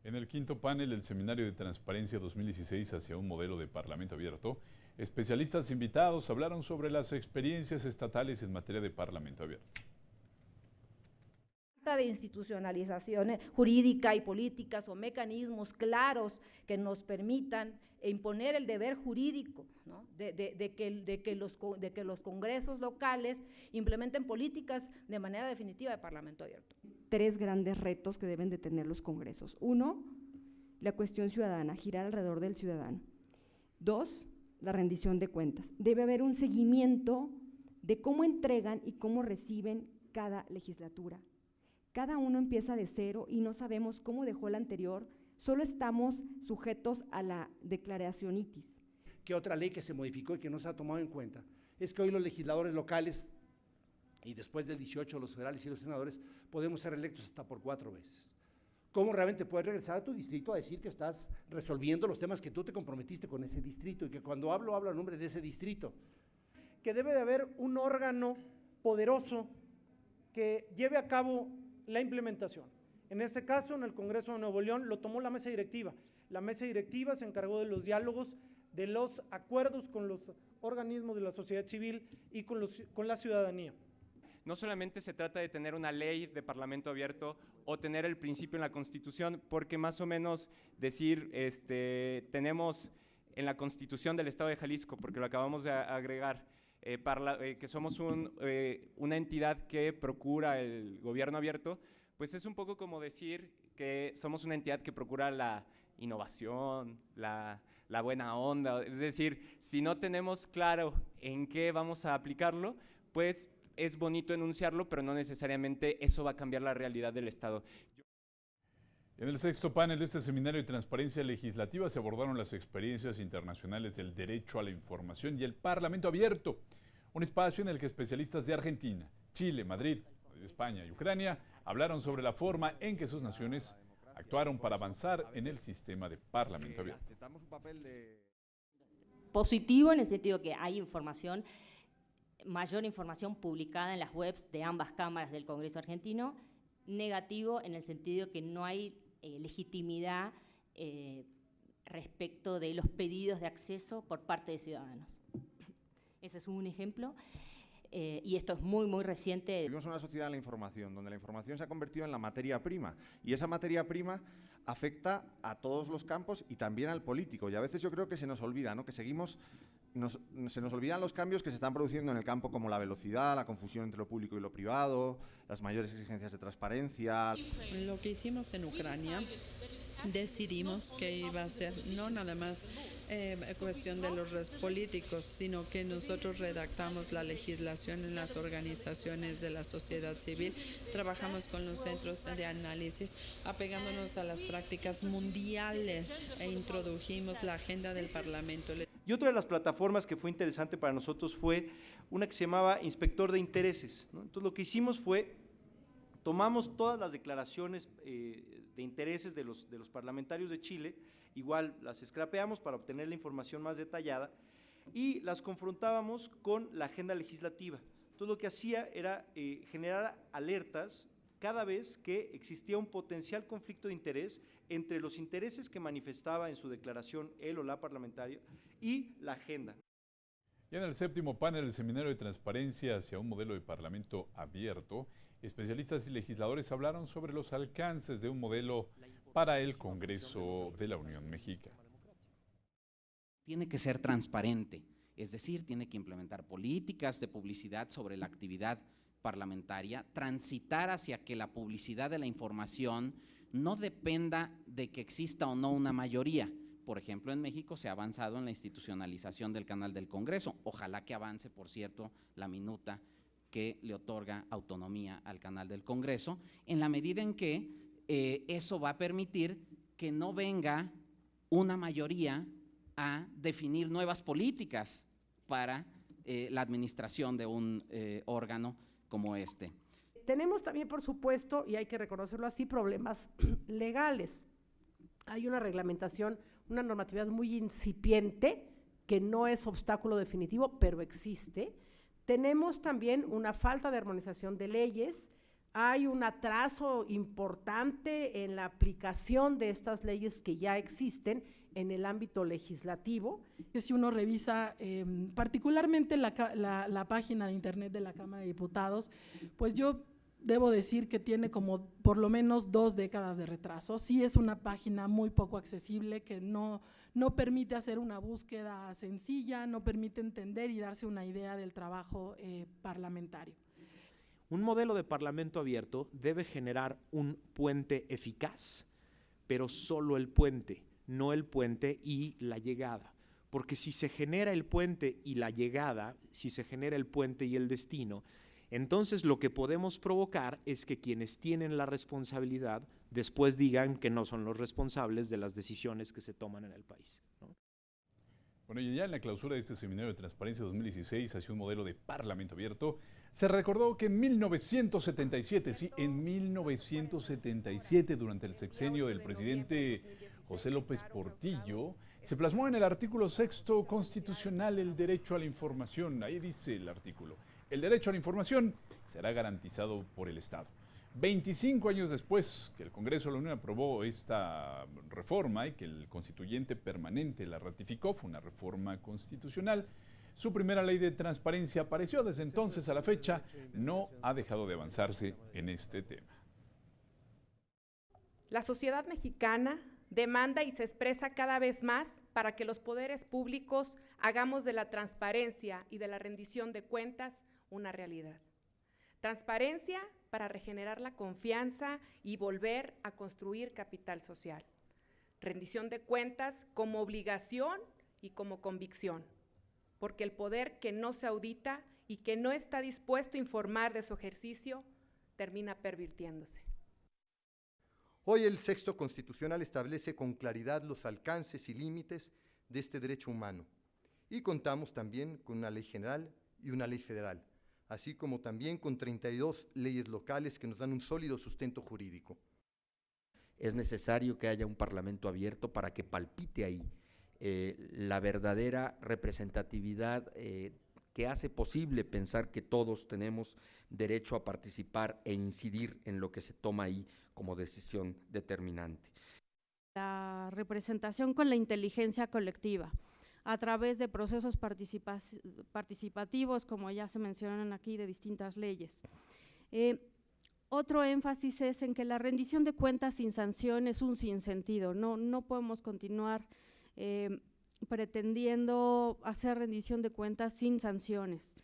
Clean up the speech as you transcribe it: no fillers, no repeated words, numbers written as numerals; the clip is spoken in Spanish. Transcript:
En el quinto panel del Seminario de Transparencia 2016 hacia un modelo de Parlamento abierto, especialistas invitados hablaron sobre las experiencias estatales en materia de Parlamento abierto. De institucionalización jurídica y políticas o mecanismos claros que nos permitan imponer el deber jurídico, ¿no? de que los congresos locales implementen políticas de manera definitiva de Parlamento abierto. Tres grandes retos que deben de tener los congresos. Uno, la cuestión ciudadana, girar alrededor del ciudadano. Dos, la rendición de cuentas. Debe haber un seguimiento de cómo entregan y cómo reciben cada legislatura. Cada uno empieza de cero y no sabemos cómo dejó el anterior, solo estamos sujetos a la declaracionitis. ¿Qué otra ley que se modificó y que no se ha tomado en cuenta? Es que hoy los legisladores locales, y después del 18 los federales y los senadores, podemos ser electos hasta por 4 veces. ¿Cómo realmente puedes regresar a tu distrito a decir que estás resolviendo los temas que tú te comprometiste con ese distrito y que cuando hablo a nombre de ese distrito? Que debe de haber un órgano poderoso que lleve a cabo la implementación. En este caso, en el Congreso de Nuevo León, lo tomó la mesa directiva. La mesa directiva se encargó de los diálogos, de los acuerdos con los organismos de la sociedad civil y con la ciudadanía. No solamente se trata de tener una ley de Parlamento abierto o tener el principio en la Constitución, porque más o menos decir, tenemos en la Constitución del Estado de Jalisco, porque lo acabamos de agregar, que somos una entidad que procura el gobierno abierto, pues es un poco como decir que somos una entidad que procura la innovación, la buena onda. Es decir, si no tenemos claro en qué vamos a aplicarlo, pues es bonito enunciarlo, pero no necesariamente eso va a cambiar la realidad del Estado. En el sexto panel de este Seminario de Transparencia Legislativa se abordaron las experiencias internacionales del derecho a la información y el Parlamento abierto, un espacio en el que especialistas de Argentina, Chile, Madrid, España y Ucrania hablaron sobre la forma en que sus naciones actuaron para avanzar en el sistema de Parlamento abierto. Positivo en el sentido que hay información, mayor información publicada en las webs de ambas cámaras del Congreso argentino. Negativo en el sentido que no hay legitimidad respecto de los pedidos de acceso por parte de ciudadanos. Ese es un ejemplo. Y esto es muy, muy reciente. Vivimos en una sociedad de la información, donde la información se ha convertido en la materia prima, y esa materia prima afecta a todos los campos y también al político, y a veces yo creo que se nos olvida, ¿no? Que se nos olvidan los cambios que se están produciendo en el campo, como la velocidad, la confusión entre lo público y lo privado, las mayores exigencias de transparencia. Lo que hicimos en Ucrania, decidimos que iba a ser no nada más cuestión de los políticos, sino que nosotros redactamos la legislación en las organizaciones de la sociedad civil, trabajamos con los centros de análisis, apegándonos a las prácticas mundiales e introdujimos la agenda del Parlamento. Y otra de las plataformas que fue interesante para nosotros fue una que se llamaba Inspector de Intereses, ¿no? Entonces lo que hicimos fue, tomamos todas las declaraciones de intereses de los parlamentarios de Chile, igual las scrapeamos para obtener la información más detallada y las confrontábamos con la agenda legislativa. Entonces lo que hacía era generar alertas cada vez que existía un potencial conflicto de interés entre los intereses que manifestaba en su declaración él o la parlamentaria y la agenda. Y en el séptimo panel del Seminario de Transparencia hacia un modelo de Parlamento abierto, especialistas y legisladores hablaron sobre los alcances de un modelo para el Congreso de la Unión Mexicana. Tiene que ser transparente, es decir, tiene que implementar políticas de publicidad sobre la actividad parlamentaria, transitar hacia que la publicidad de la información no dependa de que exista o no una mayoría. Por ejemplo, en México se ha avanzado en la institucionalización del canal del Congreso. Ojalá que avance, por cierto, la minuta que le otorga autonomía al canal del Congreso, en la medida en que eso va a permitir que no venga una mayoría a definir nuevas políticas para la administración de un órgano como este. Tenemos también, por supuesto, y hay que reconocerlo así, problemas legales. Hay una reglamentación, una normatividad muy incipiente, que no es obstáculo definitivo, pero existe. Tenemos también una falta de armonización de leyes, hay un atraso importante en la aplicación de estas leyes que ya existen en el ámbito legislativo. Si uno revisa particularmente la página de internet de la Cámara de Diputados, pues yo debo decir que tiene como por lo menos 2 décadas de retraso. Sí es una página muy poco accesible que no permite hacer una búsqueda sencilla, no permite entender y darse una idea del trabajo parlamentario. Un modelo de parlamento abierto debe generar un puente eficaz, pero solo el puente, no el puente y la llegada. Porque si se genera el puente y la llegada, si se genera el puente y el destino, entonces lo que podemos provocar es que quienes tienen la responsabilidad después digan que no son los responsables de las decisiones que se toman en el país, ¿no? Bueno, y ya en la clausura de este Seminario de Transparencia 2016 hacia un modelo de parlamento abierto, se recordó que en 1977, sí, en 1977, durante el sexenio del presidente José López Portillo, se plasmó en el artículo 6º constitucional el derecho a la información. Ahí dice el artículo: el derecho a la información será garantizado por el Estado. 25 años después que el Congreso de la Unión aprobó esta reforma y que el constituyente permanente la ratificó, fue una reforma constitucional, su primera ley de transparencia apareció. Desde entonces a la fecha no ha dejado de avanzarse en este tema. La sociedad mexicana demanda y se expresa cada vez más para que los poderes públicos hagamos de la transparencia y de la rendición de cuentas una realidad. Transparencia para regenerar la confianza y volver a construir capital social. Rendición de cuentas como obligación y como convicción, porque el poder que no se audita y que no está dispuesto a informar de su ejercicio termina pervirtiéndose. Hoy el 6º Constitucional establece con claridad los alcances y límites de este derecho humano, y contamos también con una ley general y una ley federal, así como también con 32 leyes locales que nos dan un sólido sustento jurídico. Es necesario que haya un parlamento abierto para que palpite ahí la verdadera representatividad que hace posible pensar que todos tenemos derecho a participar e incidir en lo que se toma ahí como decisión determinante. La representación con la inteligencia colectiva a través de procesos participativos, como ya se mencionan aquí, de distintas leyes. Otro énfasis es en que la rendición de cuentas sin sanción es un sinsentido. No podemos continuar pretendiendo hacer rendición de cuentas sin sanciones.